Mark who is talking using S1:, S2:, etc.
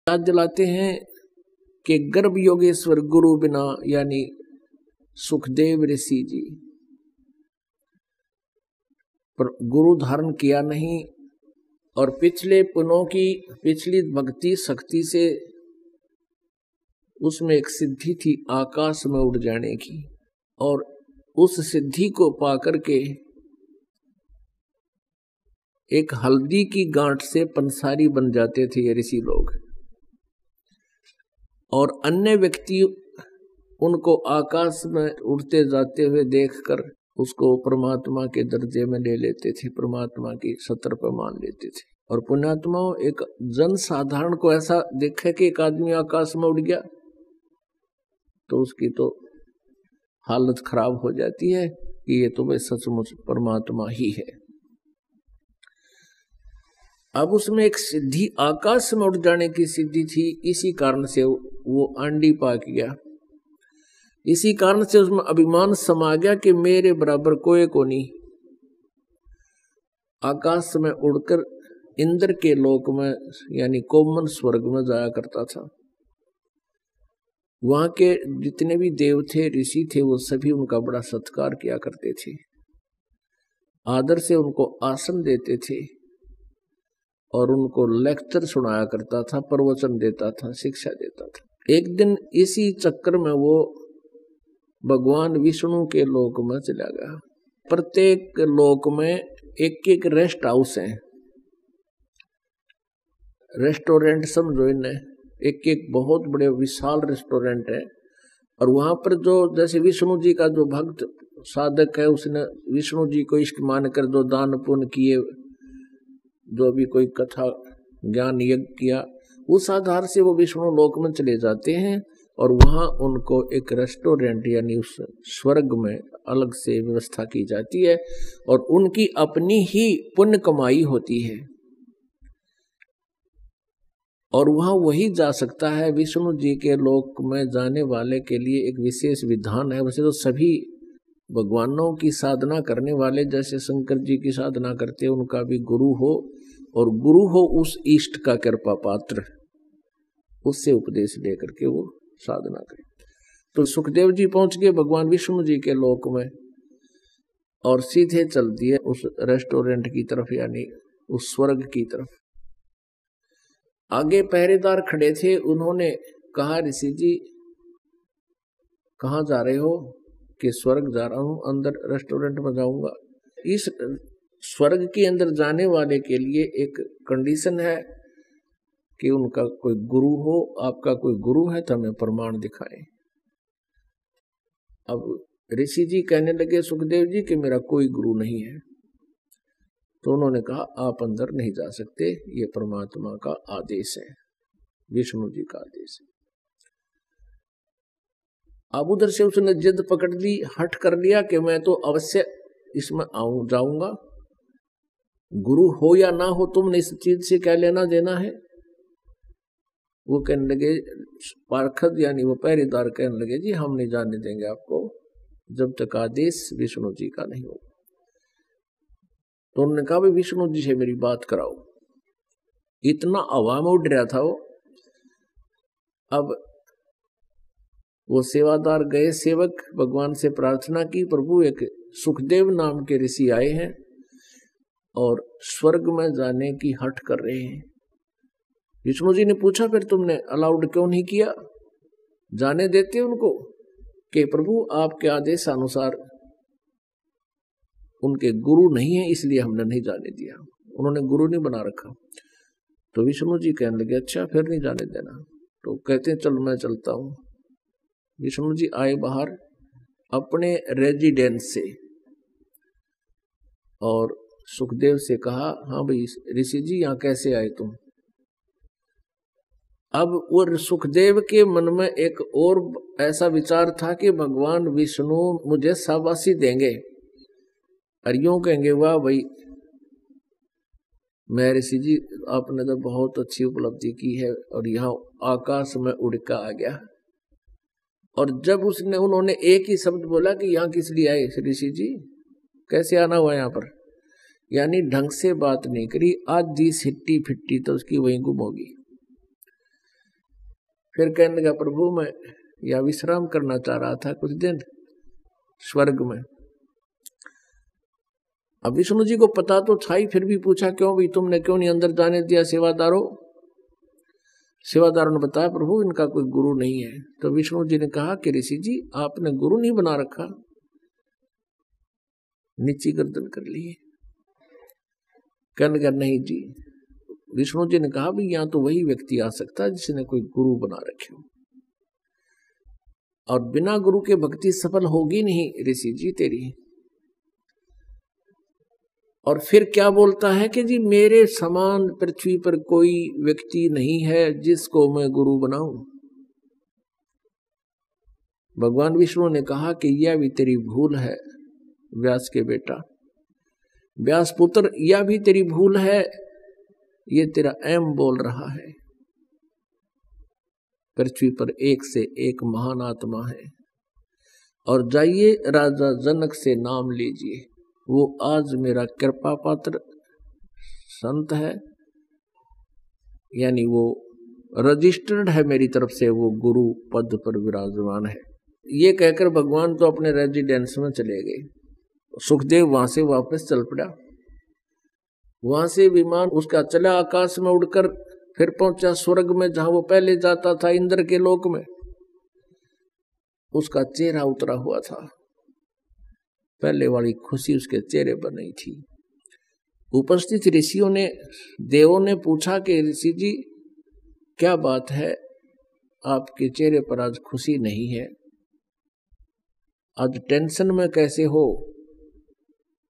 S1: याद दिलाते हैं कि गर्भ योगेश्वर गुरु बिना यानी सुखदेव ऋषि जी पर गुरु धारण किया नहीं और पिछले पुनों की पिछली भक्ति शक्ति से उसमें एक सिद्धि थी आकाश में उड़ जाने की, और उस सिद्धि को पाकर के एक हल्दी की गांठ से पंसारी बन जाते थे ये ऋषि लोग, और अन्य व्यक्ति उनको आकाश में उड़ते जाते हुए देखकर उसको परमात्मा के दर्जे में ले लेते थे, परमात्मा की सत्ता पर मान लेते थे। और पुण्यात्माओं, एक जन साधारण को ऐसा देखे कि एक आदमी आकाश में उड़ गया तो उसकी तो हालत खराब हो जाती है कि ये तो भाई सचमुच परमात्मा ही है। अब उसमें एक सिद्धि आकाश में उड़ जाने की सिद्धि थी, इसी कारण से वो आंडी पाक गया। इसी कारण से उसमें अभिमान समा गया कि मेरे बराबर कोई को नहीं। आकाश में उड़कर इंद्र के लोक में यानी कोमन स्वर्ग में जाया करता था। वहां के जितने भी देव थे, ऋषि थे, वो सभी उनका बड़ा सत्कार किया करते थे, आदर से उनको आसन देते थे और उनको लेक्चर सुनाया करता था, प्रवचन देता था, शिक्षा देता था। एक दिन इसी चक्कर में वो भगवान विष्णु के लोक में चला गया। प्रत्येक लोक में एक एक रेस्ट हाउस है, रेस्टोरेंट समझो इन्हें, एक एक बहुत बड़े विशाल रेस्टोरेंट है। और वहां पर जो जैसे विष्णु जी का जो भक्त साधक है, उसने विष्णु जी को इष्ट मानकर जो दान पुण्य किए, जो भी कोई कथा ज्ञान यज्ञ किया, उस आधार से वो विष्णु लोक में चले जाते हैं और वहां उनको एक रेस्टोरेंट यानी उस स्वर्ग में अलग से व्यवस्था की जाती है और उनकी अपनी ही पुण्य कमाई होती है और वहां वही जा सकता है। विष्णु जी के लोक में जाने वाले के लिए एक विशेष विधान है। वैसे तो सभी भगवानों की साधना करने वाले जैसे शंकर जी की साधना करते हैं, उनका भी गुरु हो, और गुरु हो उस इष्ट का कृपा पात्र, उससे उपदेश लेकर के वो साधना करें। तो सुखदेव जी पहुंच गए भगवान विष्णु जी के लोक में और सीधे चल दिए उस रेस्टोरेंट की तरफ यानी उस स्वर्ग की तरफ। आगे पहरेदार खड़े थे, उन्होंने कहा, ऋषि जी कहाँ जा रहे हो? कि स्वर्ग जा रहा हूं, अंदर रेस्टोरेंट में जाऊंगा। इस स्वर्ग के अंदर जाने वाले के लिए एक कंडीशन है कि उनका कोई गुरु हो। आपका कोई गुरु है तो हमें प्रमाण दिखाएं। अब ऋषि जी कहने लगे सुखदेव जी कि मेरा कोई गुरु नहीं है। तो उन्होंने कहा आप अंदर नहीं जा सकते, ये परमात्मा का आदेश है, विष्णु जी का आदेश है। अब उधर से उसने जिद पकड़ ली, हट कर लिया कि मैं तो अवश्य इसमें जाऊंगा, गुरु हो या ना हो तुमने इस चीज से क्या लेना देना है। वो कहने लगे, पार्षद यानी वो पहरेदार कहने लगे, जी हम नहीं जाने देंगे आपको जब तक आदेश विष्णु जी का नहीं होगा। तो उन्होंने कहा भाई विष्णु जी से मेरी बात कराओ। इतना हवा में उड़ रहा था वो। अब वो सेवादार गए, सेवक भगवान से प्रार्थना की, प्रभु एक सुखदेव नाम के ऋषि आए हैं और स्वर्ग में जाने की हट कर रहे हैं। विष्णु जी ने पूछा फिर तुमने अलाउड क्यों नहीं किया, जाने देते उनको? कि प्रभु आपके आदेश अनुसार उनके गुरु नहीं है इसलिए हमने नहीं जाने दिया, उन्होंने गुरु नहीं बना रखा। तो विष्णु जी कहने लगे अच्छा फिर नहीं जाने देना। तो कहते हैं चल मैं चलता हूं। विष्णु जी आए बाहर अपने रेजिडेंस से और सुखदेव से कहा, हाँ भाई ऋषि जी यहाँ कैसे आए तुम? अब वो सुखदेव के मन में एक और ऐसा विचार था कि भगवान विष्णु मुझे शाबाशी देंगे और यूं कहेंगे, वाह भाई मैं ऋषि जी आपने तो बहुत अच्छी उपलब्धि की है और यहाँ आकाश में उड़ कर आ गया। और जब उन्होंने एक ही शब्द बोला कि यहाँ किस लिए आए ऋषि जी, कैसे आना हुआ यहाँ पर, यानी ढंग से बात नहीं करी, आधी सिट्टी फिट्टी तो उसकी वहीं गुम होगी। फिर कहने लगा प्रभु मैं या विश्राम करना चाह रहा था कुछ दिन स्वर्ग में। अब विष्णु जी को पता तो था ही, फिर भी पूछा क्यों भी तुमने क्यों नहीं अंदर जाने दिया सेवादारों। सेवादारों ने बताया प्रभु इनका कोई गुरु नहीं है। तो विष्णु जी ने कहा कि ऋषि जी आपने गुरु नहीं बना रखा, नीची गर्दन कर ली। कहने लगा नहीं जी। विष्णु जी ने कहा भी यहाँ तो वही व्यक्ति आ सकता है जिसने कोई गुरु बना रखे हो, और बिना गुरु के भक्ति सफल होगी नहीं ऋषि जी तेरी। और फिर क्या बोलता है कि जी मेरे समान पृथ्वी पर कोई व्यक्ति नहीं है जिसको मैं गुरु बनाऊं। भगवान विष्णु ने कहा कि यह भी तेरी भूल है व्यास के बेटा, व्यास पुत्र, यह भी तेरी भूल है, ये तेरा एम बोल रहा है। पृथ्वी पर एक से एक महान आत्मा है, और जाइए राजा जनक से नाम लीजिए, वो आज मेरा कृपा पात्र संत है, यानी वो रजिस्टर्ड है मेरी तरफ से, वो गुरु पद पर विराजमान है। ये कहकर भगवान तो अपने रेजिडेंस में चले गए। सुखदेव वहां से वापस चल पड़ा। वहां से विमान उसका चला आकाश में उड़कर फिर पहुंचा स्वर्ग में, जहां वो पहले जाता था इंद्र के लोक में। उसका चेहरा उतरा हुआ था, पहले वाली खुशी उसके चेहरे पर नहीं थी। उपस्थित ऋषियों ने देवों ने पूछा कि ऋषि जी क्या बात है, आपके चेहरे पर आज खुशी नहीं है, आज टेंशन में कैसे हो।